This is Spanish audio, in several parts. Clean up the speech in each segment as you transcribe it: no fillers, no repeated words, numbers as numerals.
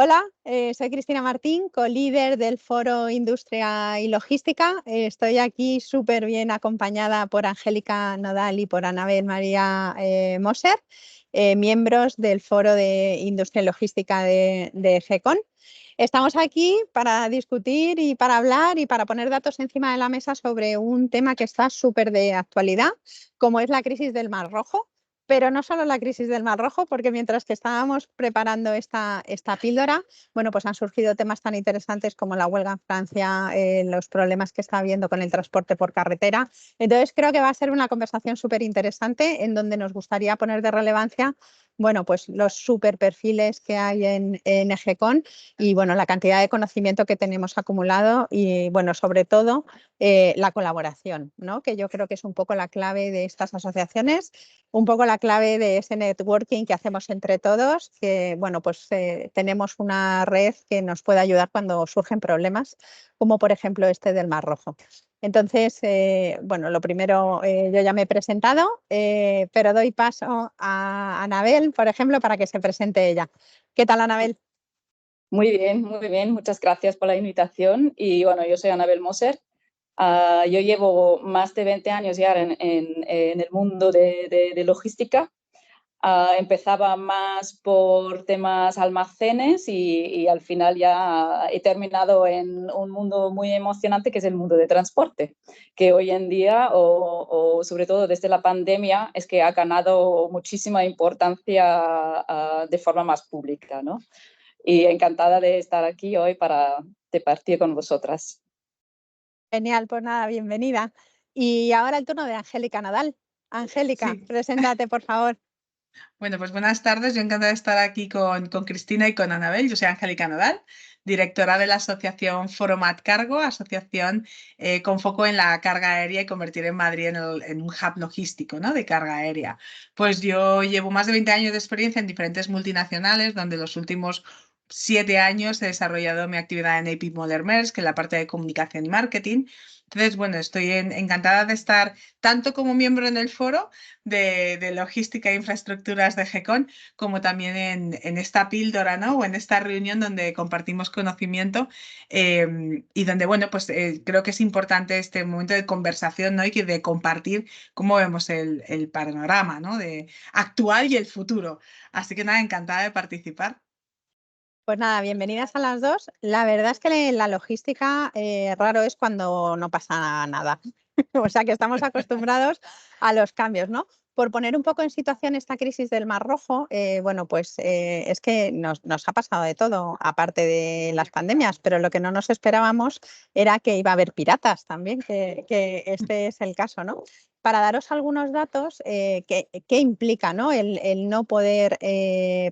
Hola, soy Cristina Martín, co-líder del Foro Industria y Logística. Estoy aquí súper bien acompañada por Angélica Nodal y por Anabel María Moser, miembros del Foro de Industria y Logística de GECON. Estamos aquí para discutir y para hablar y para poner datos encima de la mesa sobre un tema que está súper de actualidad, como es la crisis del Mar Rojo. Pero no solo la crisis del Mar Rojo, porque mientras que estábamos preparando esta píldora, bueno, pues han surgido temas tan interesantes como la huelga en Francia, los problemas que está habiendo con el transporte por carretera. Entonces creo que va a ser una conversación súper interesante en donde nos gustaría poner de relevancia, bueno, pues los super perfiles que hay en EGECON y, bueno, la cantidad de conocimiento que tenemos acumulado y, bueno, sobre todo la colaboración, ¿no? Que yo creo que es un poco la clave de estas asociaciones, un poco la clave de ese networking que hacemos entre todos, que, bueno, pues tenemos una red que nos puede ayudar cuando surgen problemas, como por ejemplo este del Mar Rojo. Entonces, bueno, lo primero, yo ya me he presentado, pero doy paso a Anabel, por ejemplo, para que se presente ella. ¿Qué tal, Anabel? Muy bien. Muchas gracias por la invitación. Y bueno, yo soy Anabel Moser. Yo llevo más de 20 años ya en el mundo de logística. Empezaba más por temas almacenes y al final ya he terminado en un mundo muy emocionante que es el mundo de transporte, que hoy en día o sobre todo desde la pandemia es que ha ganado muchísima importancia de forma más pública, ¿no? Y encantada de estar aquí hoy para departir con vosotras. Genial, pues nada, bienvenida. Y ahora el turno de Angélica Nadal. Angélica, Sí, preséntate, por favor. bueno, pues buenas tardes. Yo encantada de estar aquí con Cristina y con Anabel. Yo soy Angélica Nodal, directora de la asociación Foromat Cargo, asociación con foco en la carga aérea y convertir en Madrid en un hub logístico, ¿no?, de carga aérea. Pues yo llevo más de 20 años de experiencia en diferentes multinacionales, donde los últimos 7 años he desarrollado mi actividad en AP Moller Maersk, que es la parte de comunicación y marketing. Entonces, bueno, estoy encantada de estar tanto como miembro en el foro de logística e infraestructuras de GECON, como también en esta píldora, ¿no?, o en esta reunión donde compartimos conocimiento y donde, bueno, pues creo que es importante este momento de conversación, ¿no?, y de compartir cómo vemos el panorama, ¿no?, de actual y el futuro. Así que nada, encantada de participar. Pues nada, bienvenidas a las dos. La verdad es que la logística raro es cuando no pasa nada. O sea que estamos acostumbrados a los cambios, ¿no? Por poner un poco en situación esta crisis del Mar Rojo, bueno, pues es que nos ha pasado de todo, aparte de las pandemias, pero lo que no nos esperábamos era que iba a haber piratas también, que este es el caso, ¿no? Para daros algunos datos, ¿qué implica, ¿no?, el no poder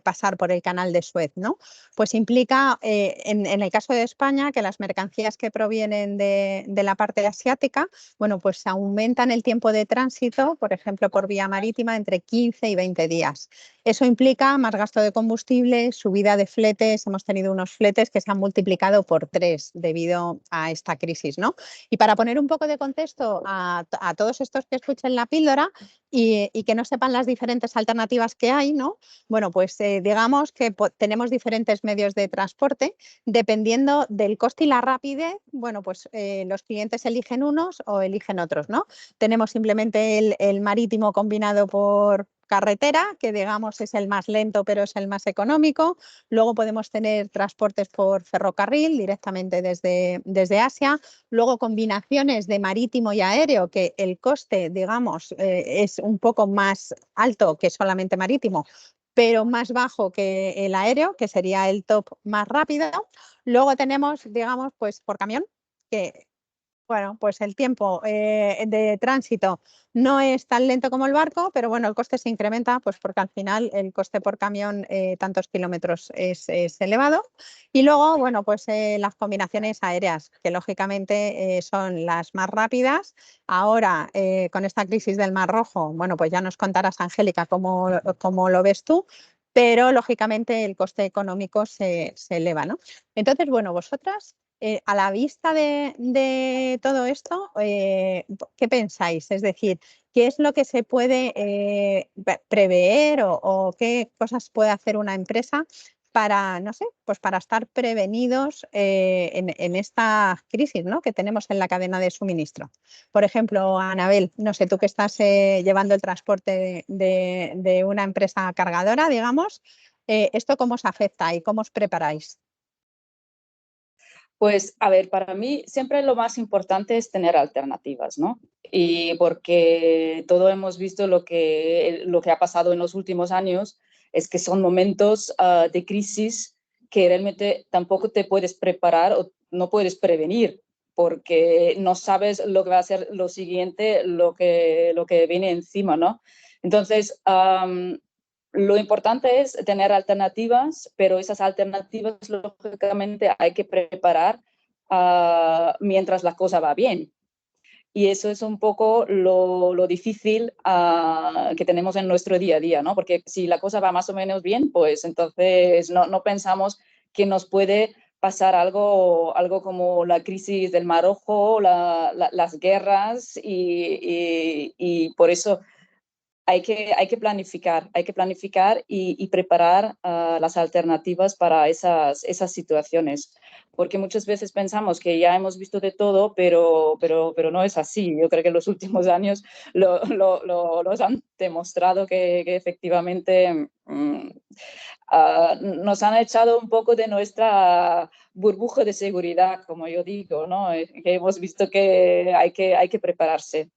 pasar por el canal de Suez, ¿no? Pues implica, en el caso de España, que las mercancías que provienen de la parte asiática, bueno, pues aumentan el tiempo de tránsito, por ejemplo, por vía marítima, entre 15 y 20 días. Eso implica más gasto de combustible, subida de fletes. Hemos tenido unos fletes que se han multiplicado por 3 debido a esta crisis, ¿no? Y para poner un poco de contexto a todos estos que escuchen la píldora y que no sepan las diferentes alternativas que hay, ¿no? Bueno, pues digamos que tenemos diferentes medios de transporte. Dependiendo del coste y la rapidez, bueno, pues los clientes eligen unos o eligen otros, ¿no? Tenemos simplemente el marítimo combinado por carretera, que digamos es el más lento, pero es el más económico. Luego podemos tener transportes por ferrocarril directamente desde Asia. Luego combinaciones de marítimo y aéreo, que el coste, digamos, es un poco más alto que solamente marítimo, pero más bajo que el aéreo, que sería el top más rápido. Luego tenemos, digamos, pues por camión, que, bueno, pues el tiempo de tránsito no es tan lento como el barco, pero bueno, el coste se incrementa, pues porque al final el coste por camión, tantos kilómetros, es elevado. Y luego, bueno, pues las combinaciones aéreas, que lógicamente son las más rápidas. Ahora, con esta crisis del Mar Rojo, bueno, pues ya nos contarás, Angélica, cómo lo ves tú, pero lógicamente el coste económico se eleva, ¿no? Entonces, bueno, vosotras, a la vista de todo esto, ¿qué pensáis? Es decir, ¿qué es lo que se puede prever o qué cosas puede hacer una empresa para, no sé, pues para estar prevenidos en esta crisis, ¿no?, que tenemos en la cadena de suministro. Por ejemplo, Anabel, no sé, tú que estás llevando el transporte de una empresa cargadora, digamos, ¿esto cómo os afecta y cómo os preparáis? Pues, a ver, para mí siempre lo más importante es tener alternativas, ¿no? Y porque todo hemos visto lo que ha pasado en los últimos años, es que son momentos de crisis que realmente tampoco te puedes preparar o no puedes prevenir, porque no sabes lo que va a ser lo siguiente, lo que viene encima, ¿no? Entonces, lo importante es tener alternativas, pero esas alternativas, lógicamente, hay que preparar mientras la cosa va bien. Y eso es un poco lo difícil que tenemos en nuestro día a día, ¿no? Porque si la cosa va más o menos bien, pues entonces no pensamos que nos puede pasar algo como la crisis del Mar Rojo, las guerras, y por eso hay que planificar y preparar las alternativas para esas situaciones, porque muchas veces pensamos que ya hemos visto de todo, pero no es así. Yo creo que los últimos años los han demostrado que efectivamente nos han echado un poco de nuestra burbuja de seguridad, como yo digo, ¿no? Que hemos visto que hay que prepararse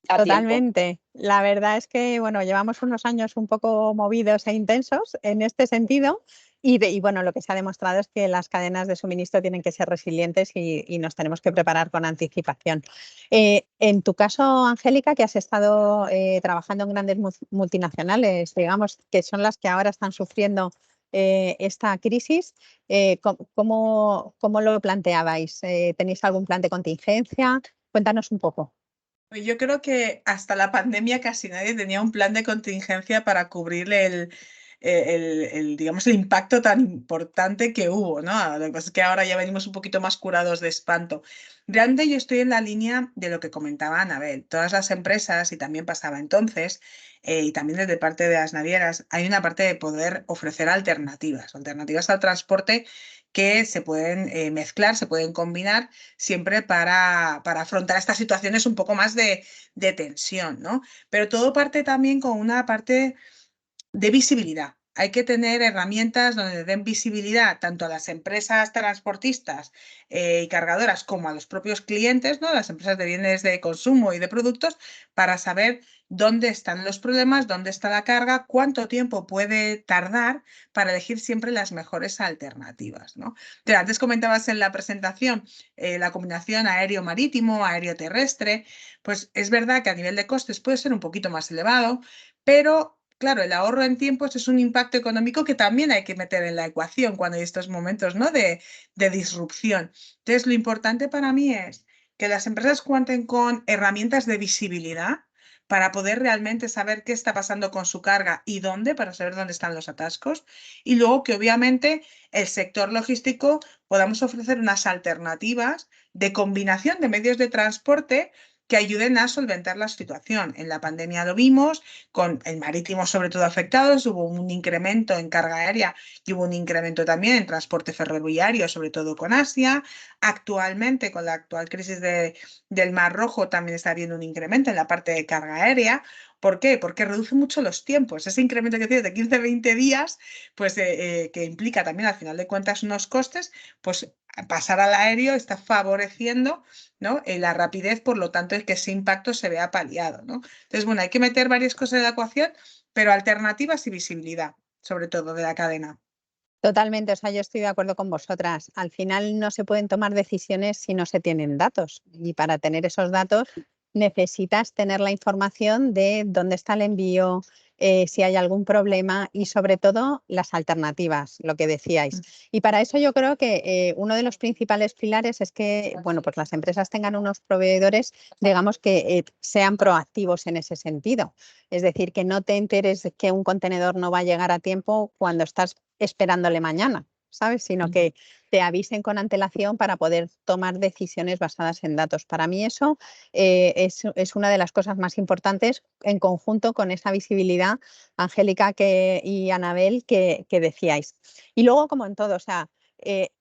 a tiempo. Totalmente. La verdad es que, bueno, llevamos unos años un poco movidos e intensos en este sentido y bueno, lo que se ha demostrado es que las cadenas de suministro tienen que ser resilientes y nos tenemos que preparar con anticipación. En tu caso, Angélica, que has estado trabajando en grandes multinacionales, digamos, que son las que ahora están sufriendo esta crisis, ¿cómo lo planteabais? ¿Tenéis algún plan de contingencia? Cuéntanos un poco. Pues yo creo que hasta la pandemia casi nadie tenía un plan de contingencia para cubrir digamos, el impacto tan importante que hubo, ¿no? Lo que pasa es que ahora ya venimos un poquito más curados de espanto. Realmente yo estoy en la línea de lo que comentaba Anabel. Todas las empresas, y también pasaba entonces, y también desde parte de las navieras, hay una parte de poder ofrecer alternativas al transporte que se pueden mezclar, se pueden combinar siempre para afrontar estas situaciones un poco más de tensión, ¿no? Pero todo parte también con una parte de visibilidad. Hay que tener herramientas donde den visibilidad tanto a las empresas transportistas y cargadoras como a los propios clientes, ¿no? Las empresas de bienes de consumo y de productos, para saber dónde están los problemas, dónde está la carga, cuánto tiempo puede tardar, para elegir siempre las mejores alternativas, ¿no? Entonces, antes comentabas en la presentación la combinación aéreo-marítimo, aéreo-terrestre. Pues es verdad que a nivel de costes puede ser un poquito más elevado, pero claro, el ahorro en tiempos es un impacto económico que también hay que meter en la ecuación cuando hay estos momentos, ¿no?, de disrupción. Entonces, lo importante para mí es que las empresas cuenten con herramientas de visibilidad para poder realmente saber qué está pasando con su carga y dónde, para saber dónde están los atascos. Y luego que obviamente el sector logístico podamos ofrecer unas alternativas de combinación de medios de transporte que ayuden a solventar la situación. En la pandemia lo vimos, con el marítimo sobre todo afectados, hubo un incremento en carga aérea y hubo un incremento también en transporte ferroviario, sobre todo con Asia. Actualmente, con la actual crisis del Mar Rojo, también está habiendo un incremento en la parte de carga aérea. ¿Por qué? Porque reduce mucho los tiempos. Ese incremento que tiene de 15-20 días, pues que implica también al final de cuentas unos costes, pues pasar al aéreo está favoreciendo, ¿no?, la rapidez, por lo tanto, es que ese impacto se vea paliado, ¿no? Entonces, bueno, hay que meter varias cosas en la ecuación, pero alternativas y visibilidad, sobre todo de la cadena. Totalmente, o sea, yo estoy de acuerdo con vosotras. Al final no se pueden tomar decisiones si no se tienen datos y para tener esos datos necesitas tener la información de dónde está el envío, si hay algún problema y sobre todo las alternativas, lo que decíais. Y para eso yo creo que uno de los principales pilares es que, bueno, pues las empresas tengan unos proveedores, digamos, que sean proactivos en ese sentido. Es decir, que no te enteres de que un contenedor no va a llegar a tiempo cuando estás esperándole mañana, ¿sabes? Sino que te avisen con antelación para poder tomar decisiones basadas en datos. Para mí eso es una de las cosas más importantes en conjunto con esa visibilidad, Angélica y Anabel, que decíais. Y luego, como en todo, o sea,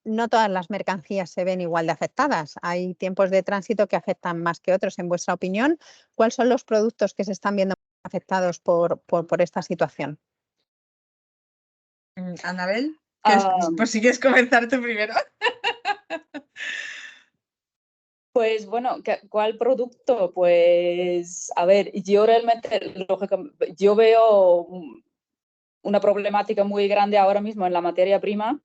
no todas las mercancías se ven igual de afectadas. Hay tiempos de tránsito que afectan más que otros. En vuestra opinión, ¿cuáles son los productos que se están viendo afectados por esta situación? Anabel, Ah, por si quieres comenzar tú primero. Pues bueno, ¿cuál producto? Pues a ver, yo realmente, yo veo una problemática muy grande ahora mismo en la materia prima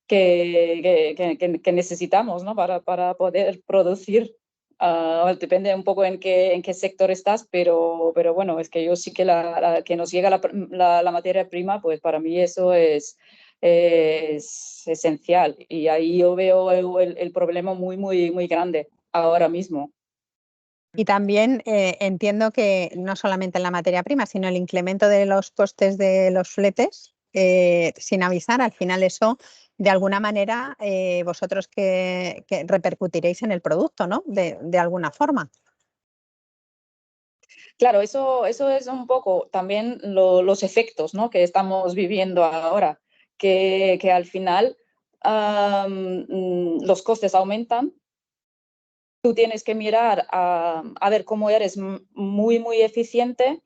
que necesitamos, ¿no? Para poder producir. Depende un poco en qué sector estás, pero bueno, es que yo sí que que nos llega la materia prima, pues para mí eso es esencial. Y ahí yo veo el problema muy grande ahora mismo. Y también entiendo que no solamente en la materia prima, sino el incremento de los costes de los fletes sin avisar, al final eso de alguna manera vosotros que repercutiréis en el producto, ¿no? De alguna forma. Claro, eso es un poco también los efectos, ¿no? Que estamos viviendo ahora, que al final los costes aumentan. Tú tienes que mirar a ver cómo eres muy eficiente,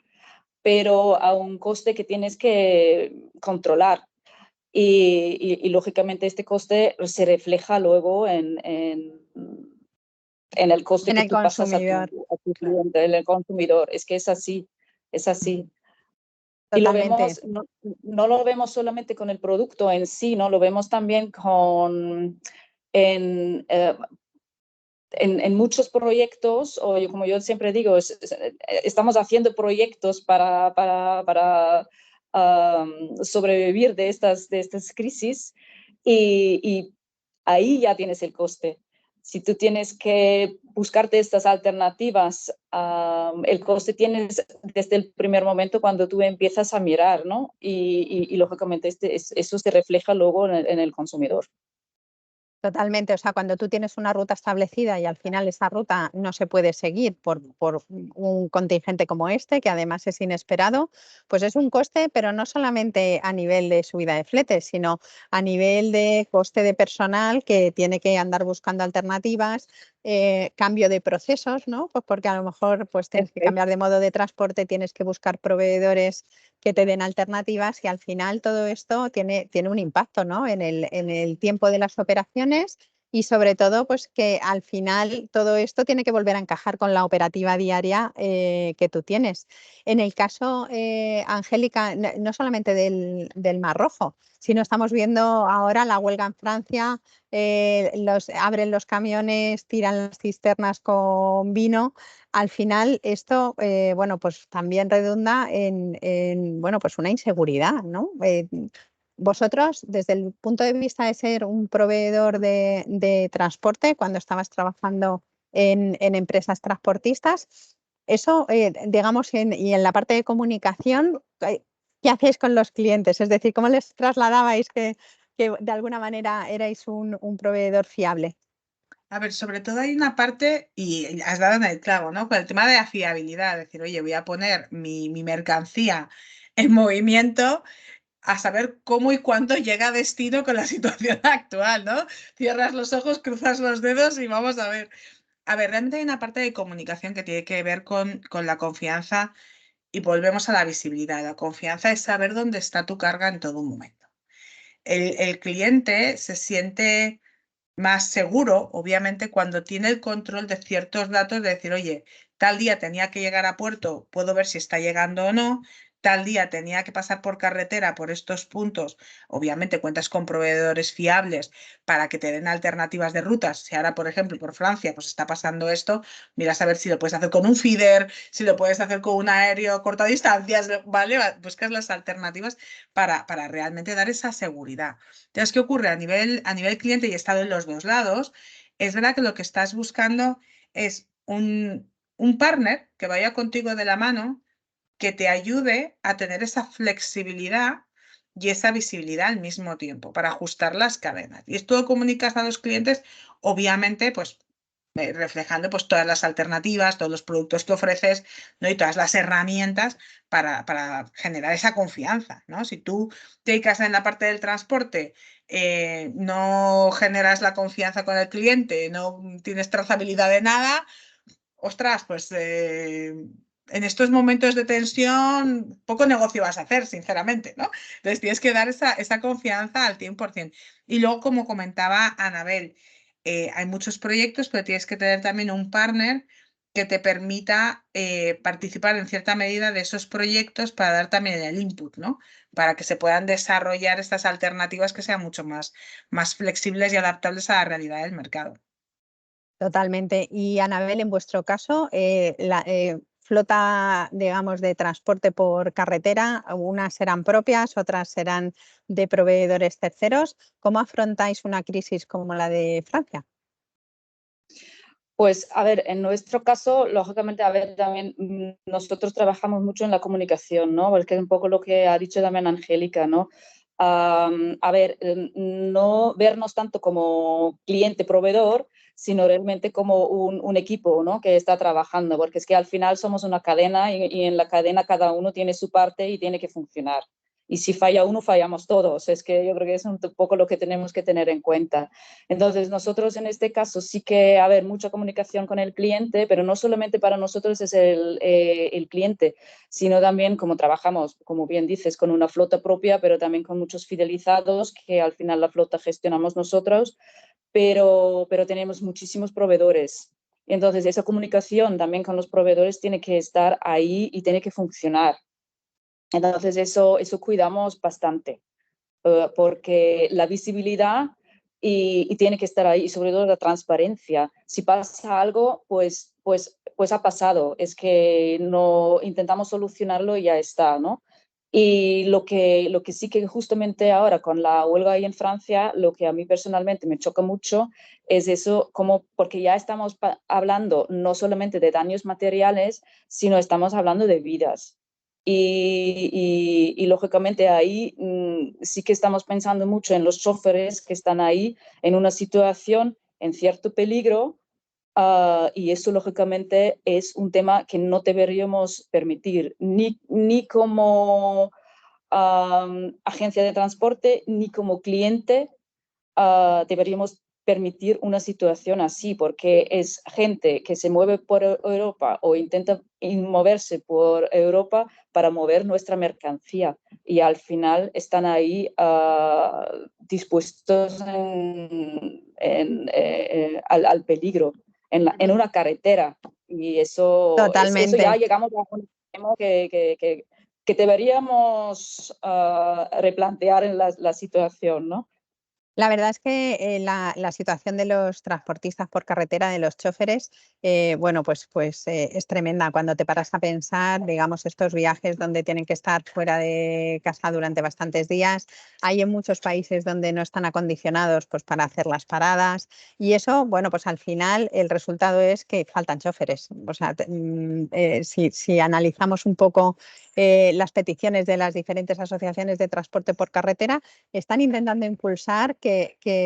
pero a un coste que tienes que controlar. Lógicamente este coste se refleja luego en el coste En que el tú pasas a consumidor, tu claro, cliente, en el consumidor. Es que es así, es así. Y lo totalmente. vemos, no lo vemos solamente con el producto en sí, ¿no? Lo vemos también en, eh, en muchos proyectos, o como yo siempre digo, estamos haciendo proyectos para sobrevivir de estas crisis y ahí ya tienes el coste. Si tú tienes que buscarte estas alternativas, el coste tienes desde el primer momento cuando tú empiezas a mirar, ¿no? Y lógicamente eso se refleja luego en el consumidor. Totalmente, o sea, cuando tú tienes una ruta establecida y al final esa ruta no se puede seguir por un contingente como este, que además es inesperado, pues es un coste, pero no solamente a nivel de subida de fletes, sino a nivel de coste de personal que tiene que andar buscando alternativas, cambio de procesos, ¿no? Pues porque a lo mejor pues tienes que cambiar de modo de transporte, tienes que buscar proveedores que te den alternativas y al final todo esto tiene un impacto, ¿no? en el tiempo de las operaciones y sobre todo pues que al final todo esto tiene que volver a encajar con la operativa diaria que tú tienes. En el caso, Angélica, no solamente del Mar Rojo, sino estamos viendo ahora la huelga en Francia, abren los camiones, tiran las cisternas con vino. Al final esto, bueno, pues también redunda en, bueno, pues una inseguridad, ¿no? Vosotros, desde el punto de vista de ser un proveedor de transporte, cuando estabas trabajando en empresas transportistas, eso, digamos, y en la parte de comunicación, ¿qué hacéis con los clientes? Es decir, ¿cómo les trasladabais que de alguna manera erais un proveedor fiable? A ver, sobre todo hay una parte, y has dado en el clavo, ¿no? Con el tema de la fiabilidad, decir, oye, voy a poner mi mercancía en movimiento a saber cómo y cuándo llega a destino con la situación actual, ¿no? Cierras los ojos, cruzas los dedos y vamos a ver. A ver, realmente hay una parte de comunicación que tiene que ver con la confianza y volvemos a la visibilidad. La confianza es saber dónde está tu carga en todo momento. El cliente se siente más seguro, obviamente, cuando tiene el control de ciertos datos, de decir, oye, tal día tenía que llegar a puerto, puedo ver si está llegando o no, tal día tenía que pasar por carretera por estos puntos, obviamente cuentas con proveedores fiables para que te den alternativas de rutas. Si ahora, por ejemplo, por Francia, pues está pasando esto, miras a ver si lo puedes hacer con un feeder, si lo puedes hacer con un aéreo a corta distancia, ¿vale? Buscas las alternativas para realmente dar esa seguridad. Entonces, ¿qué ocurre? A nivel cliente, y he estado en los dos lados, es verdad que lo que estás buscando es un partner que vaya contigo de la mano, que te ayude a tener esa flexibilidad y esa visibilidad al mismo tiempo para ajustar las cadenas. Y esto lo comunicas a los clientes, obviamente, pues reflejando pues, todas las alternativas, todos los productos que ofreces, ¿no? Y todas las herramientas para generar esa confianza, ¿no? Si tú te dedicas en la parte del transporte, no generas la confianza con el cliente, no tienes trazabilidad de nada, ostras, pues en estos momentos de tensión poco negocio vas a hacer, sinceramente, ¿no? Entonces tienes que dar esa confianza al 100%. Y luego, como comentaba Anabel, hay muchos proyectos, pero tienes que tener también un partner que te permita participar en cierta medida de esos proyectos para dar también el input, ¿no? Para que se puedan desarrollar estas alternativas que sean mucho más flexibles y adaptables a la realidad del mercado. Totalmente. Y Anabel, en vuestro caso, la flota, digamos, de transporte por carretera, unas serán propias, otras serán de proveedores terceros. ¿Cómo afrontáis una crisis como la de Francia? Pues, a ver, en nuestro caso, lógicamente, a ver, también nosotros trabajamos mucho en la comunicación, ¿no? Porque es un poco lo que ha dicho también Angélica, ¿no? A ver, no vernos tanto como cliente-proveedor, sino realmente como un equipo, ¿no? Que está trabajando, porque es que al final somos una cadena y en la cadena cada uno tiene su parte y tiene que funcionar. Y si falla uno, fallamos todos. Es que yo creo que es un poco lo que tenemos que tener en cuenta. Entonces, nosotros en este caso sí que a ver mucha comunicación con el cliente, pero no solamente para nosotros es el cliente, sino también como trabajamos, como bien dices, con una flota propia, pero también con muchos fidelizados, que al final la flota gestionamos nosotros, pero tenemos muchísimos proveedores. Entonces, esa comunicación también con los proveedores tiene que estar ahí y tiene que funcionar. Entonces, eso cuidamos bastante, porque la visibilidad y tiene que estar ahí, y sobre todo la transparencia. Si pasa algo, pues ha pasado. Es que no intentamos solucionarlo y ya está, ¿no? Y lo que sí que justamente ahora con la huelga ahí en Francia, lo que a mí personalmente me choca mucho es eso, como, porque ya estamos hablando no solamente de daños materiales, sino estamos hablando de vidas. Y lógicamente ahí sí que estamos pensando mucho en los choferes que están ahí en una situación en cierto peligro, y eso lógicamente es un tema que no deberíamos permitir ni como agencia de transporte ni como cliente. Deberíamos permitir una situación así, porque es gente que se mueve por Europa o intenta moverse por Europa para mover nuestra mercancía y al final están ahí dispuestos al peligro en una carretera. Y eso Totalmente. ya llegamos a un tema que deberíamos replantear en la situación, ¿no? La verdad es que la situación de los transportistas por carretera, de los choferes, bueno, pues es tremenda. Cuando te paras a pensar, digamos, estos viajes donde tienen que estar fuera de casa durante bastantes días, hay en muchos países donde no están acondicionados pues, para hacer las paradas y eso, bueno, pues al final el resultado es que faltan choferes. O sea, si analizamos un poco las peticiones de las diferentes asociaciones de transporte por carretera, están intentando impulsar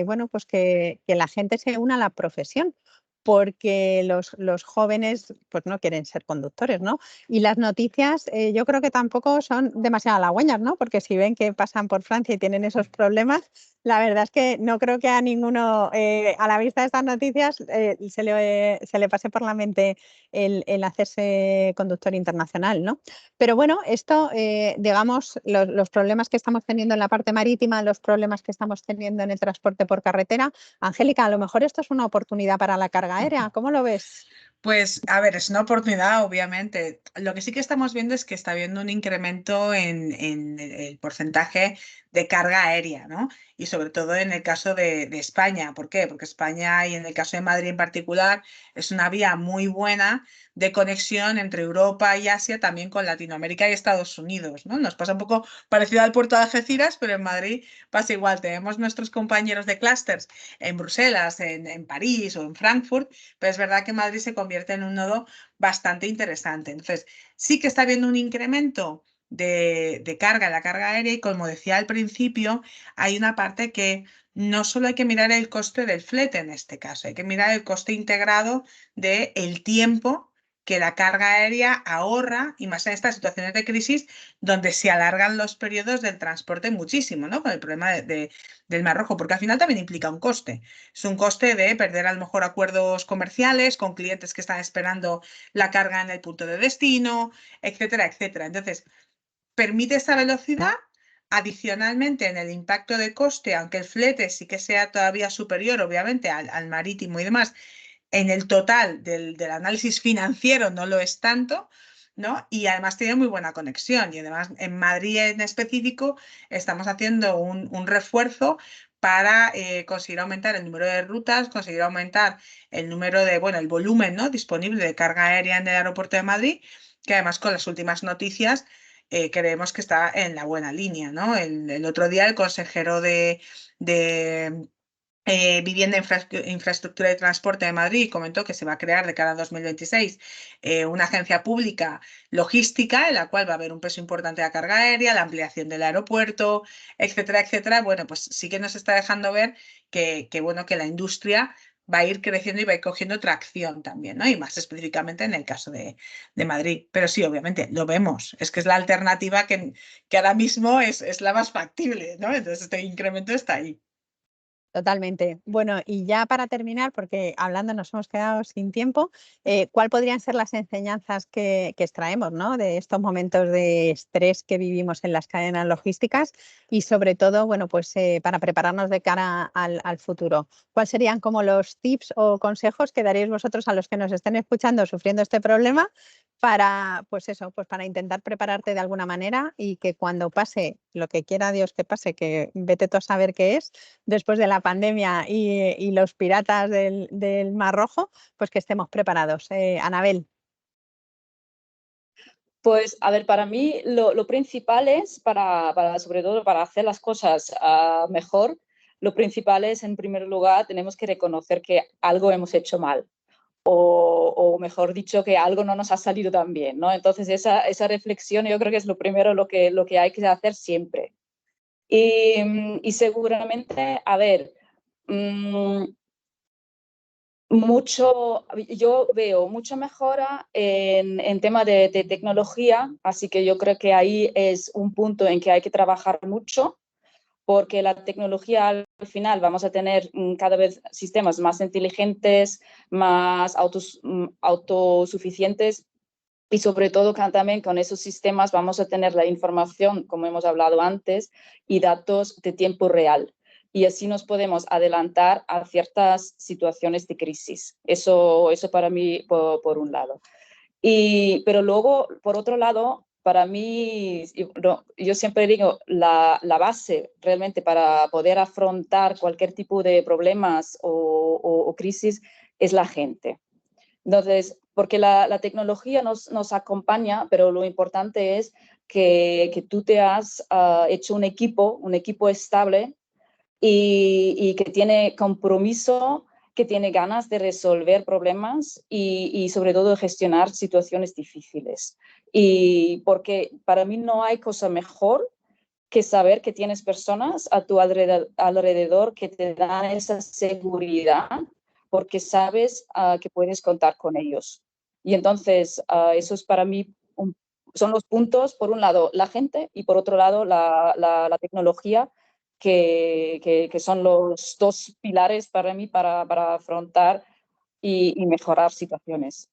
bueno, pues que la gente se una a la profesión, porque los jóvenes pues no quieren ser conductores, ¿no? Y las noticias yo creo que tampoco son demasiado halagüeñas, ¿no? Porque si ven que pasan por Francia y tienen esos problemas, la verdad es que no creo que a ninguno, a la vista de estas noticias, se le pase por la mente el hacerse conductor internacional, ¿no? Pero bueno, esto, digamos, los problemas que estamos teniendo en la parte marítima, los problemas que estamos teniendo en el transporte por carretera. Angélica, a lo mejor esto es una oportunidad para la carga aérea. ¿Cómo lo ves? Pues, a ver, es una oportunidad, obviamente. Lo que sí que estamos viendo es que está habiendo un incremento en el porcentaje de carga aérea, ¿no? Y sobre todo en el caso de España. ¿Por qué? Porque España, y en el caso de Madrid en particular, es una vía muy buena de conexión entre Europa y Asia, también con Latinoamérica y Estados Unidos, ¿no? Nos pasa un poco parecido al puerto de Algeciras, pero en Madrid pasa igual. Tenemos nuestros compañeros de clústeres en Bruselas, en París o en Frankfurt, pero es verdad que Madrid se convierte en un nodo bastante interesante. Entonces, sí que está habiendo un incremento de carga en la carga aérea y como decía al principio, hay una parte que no solo hay que mirar el coste del flete en este caso, hay que mirar el coste integrado del tiempo que la carga aérea ahorra, y más en estas situaciones de crisis donde se alargan los periodos del transporte muchísimo, ¿no? Con el problema del Mar Rojo, porque al final también implica un coste. Es un coste de perder a lo mejor acuerdos comerciales con clientes que están esperando la carga en el punto de destino, etcétera, etcétera. Entonces, permite esa velocidad. Adicionalmente, en el impacto de coste, aunque el flete sí que sea todavía superior, obviamente, al marítimo y demás, en el total del análisis financiero no lo es tanto, ¿no? Y además tiene muy buena conexión. Y además en Madrid en específico estamos haciendo un refuerzo para conseguir aumentar el número de rutas, conseguir aumentar el número de, bueno, el volumen, ¿no?, disponible de carga aérea en el aeropuerto de Madrid, que además con las últimas noticias creemos que está en la buena línea, ¿no? El otro día el consejero de Vivienda, Infraestructura y Transporte de Madrid comentó que se va a crear de cara a 2026 una agencia pública logística en la cual va a haber un peso importante de la carga aérea, la ampliación del aeropuerto, etcétera, etcétera. Bueno, pues sí que nos está dejando ver bueno, que la industria va a ir creciendo y va a ir cogiendo tracción también, ¿no? Y más específicamente en el caso de Madrid. Pero sí, obviamente, lo vemos. Es que es la alternativa que ahora mismo es la más factible, ¿no? Entonces este incremento está ahí. Totalmente. Bueno, y ya para terminar, porque hablando nos hemos quedado sin tiempo, ¿cuál podrían ser las enseñanzas que extraemos, ¿no?, de estos momentos de estrés que vivimos en las cadenas logísticas y sobre todo, bueno, pues para prepararnos de cara al futuro? ¿Cuáles serían como los tips o consejos que daríais vosotros a los que nos estén escuchando sufriendo este problema para, pues eso, pues para intentar prepararte de alguna manera y que cuando pase lo que quiera Dios que pase, que vete tú a saber qué es, después de la pandemia y los piratas del Mar Rojo, pues que estemos preparados. Anabel. Pues, a ver, para mí lo principal es, sobre todo para hacer las cosas mejor, lo principal es, en primer lugar, tenemos que reconocer que algo hemos hecho mal. O mejor dicho, que algo no nos ha salido tan bien, ¿no? Entonces, esa reflexión yo creo que es lo primero lo que hay que hacer siempre. Y seguramente, a ver, yo veo mucha mejora en tema de tecnología, así que yo creo que ahí es un punto en que hay que trabajar mucho, porque la tecnología al final vamos a tener cada vez sistemas más inteligentes, más autosuficientes, y sobre todo también con esos sistemas vamos a tener la información, como hemos hablado antes, y datos de tiempo real. Y así nos podemos adelantar a ciertas situaciones de crisis. Eso para mí, por un lado. Pero luego, por otro lado, para mí, yo siempre digo, la base realmente para poder afrontar cualquier tipo de problemas o crisis es la gente. Entonces, porque la tecnología nos acompaña, pero lo importante es que tú te has hecho un equipo estable y que tiene compromiso, que tiene ganas de resolver problemas y sobre todo de gestionar situaciones difíciles. Y porque para mí no hay cosa mejor que saber que tienes personas a tu alrededor que te dan esa seguridad porque sabes que puedes contar con ellos. Y entonces eso es para mí, son los puntos, por un lado la gente y por otro lado la tecnología, que son los dos pilares para mí para afrontar y mejorar situaciones.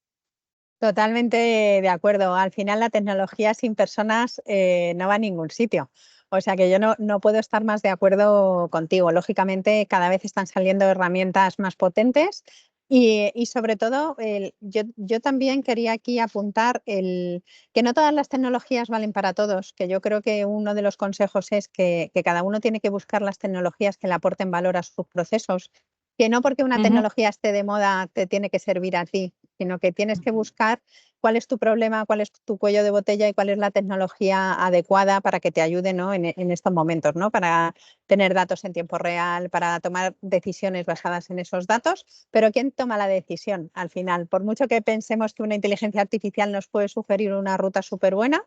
Totalmente de acuerdo. Al final la tecnología sin personas no va a ningún sitio. O sea que yo no puedo estar más de acuerdo contigo. Lógicamente cada vez están saliendo herramientas más potentes y sobre todo yo también quería aquí apuntar que no todas las tecnologías valen para todos, que yo creo que uno de los consejos es que cada uno tiene que buscar las tecnologías que le aporten valor a sus procesos, que no porque una tecnología esté de moda te tiene que servir a ti, sino que tienes que buscar cuál es tu problema, cuál es tu cuello de botella y cuál es la tecnología adecuada para que te ayude, ¿no?, en estos momentos, ¿no?, para tener datos en tiempo real, para tomar decisiones basadas en esos datos. Pero ¿quién toma la decisión al final? Por mucho que pensemos que una inteligencia artificial nos puede sugerir una ruta súper buena,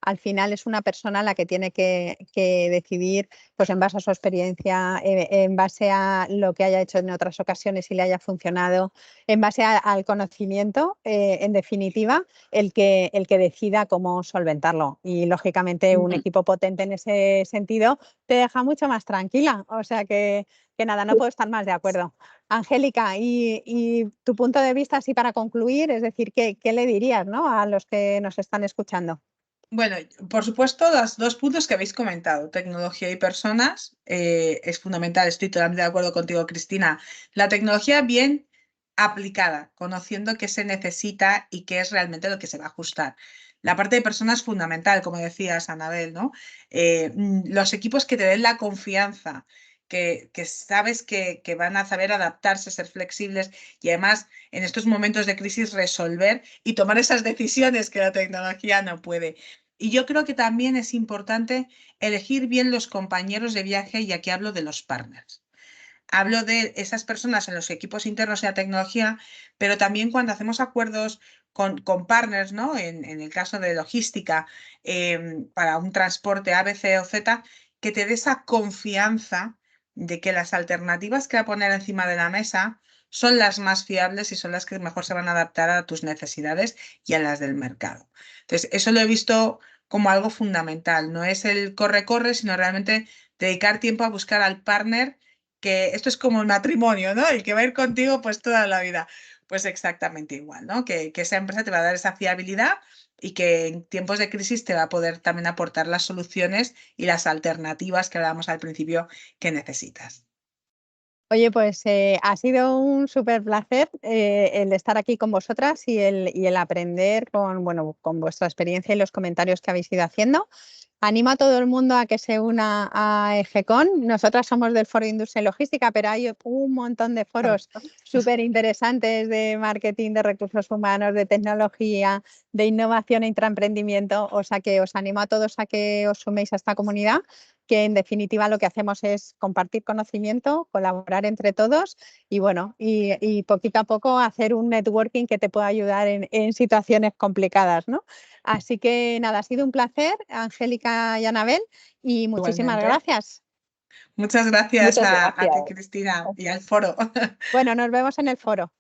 al final es una persona la que tiene que decidir, pues en base a su experiencia, en base a lo que haya hecho en otras ocasiones y le haya funcionado, en base al conocimiento, en definitiva, el que decida cómo solventarlo. Y lógicamente un equipo potente en ese sentido te deja mucho más tranquila. O sea que nada, no puedo estar más de acuerdo. Angélica, y tu punto de vista, así para concluir, es decir, ¿qué le dirías, ¿no?, a los que nos están escuchando? Bueno, por supuesto, los dos puntos que habéis comentado, tecnología y personas, es fundamental. Estoy totalmente de acuerdo contigo, Cristina. La tecnología bien aplicada, conociendo qué se necesita y qué es realmente lo que se va a ajustar. La parte de personas es fundamental, como decías, Anabel, ¿no? Los equipos que te den la confianza, que sabes que van a saber adaptarse, ser flexibles y además en estos momentos de crisis resolver y tomar esas decisiones que la tecnología no puede. Y yo creo que también es importante elegir bien los compañeros de viaje, y aquí hablo de los partners. Hablo de esas personas en los equipos internos de la tecnología, pero también cuando hacemos acuerdos con partners, ¿no? En el caso de logística, para un transporte A, B, C o Z, que te dé esa confianza de que las alternativas que va a poner encima de la mesa son las más fiables y son las que mejor se van a adaptar a tus necesidades y a las del mercado. Entonces, eso lo he visto como algo fundamental. No es el corre-corre, sino realmente dedicar tiempo a buscar al partner, que esto es como el matrimonio, ¿no? El que va a ir contigo pues toda la vida. Pues exactamente igual, ¿no? Que esa empresa te va a dar esa fiabilidad y que en tiempos de crisis te va a poder también aportar las soluciones y las alternativas que hablábamos al principio que necesitas. Oye, pues ha sido un súper placer el estar aquí con vosotras y el aprender con vuestra experiencia y los comentarios que habéis ido haciendo. Animo a todo el mundo a que se una a EGECON. Nosotras somos del Foro Industria y Logística, pero hay un montón de foros súper interesantes de marketing, de recursos humanos, de tecnología, de innovación e intraemprendimiento. O sea que os animo a todos a que os suméis a esta comunidad, que en definitiva lo que hacemos es compartir conocimiento, colaborar entre todos y poquito a poco hacer un networking que te pueda ayudar en situaciones complicadas, ¿no? Así que nada, ha sido un placer, Angélica y Anabel, y muchísimas Igualmente. gracias. Muchas gracias Muchas a ti, gracias. Cristina, y al foro. Bueno, nos vemos en el foro.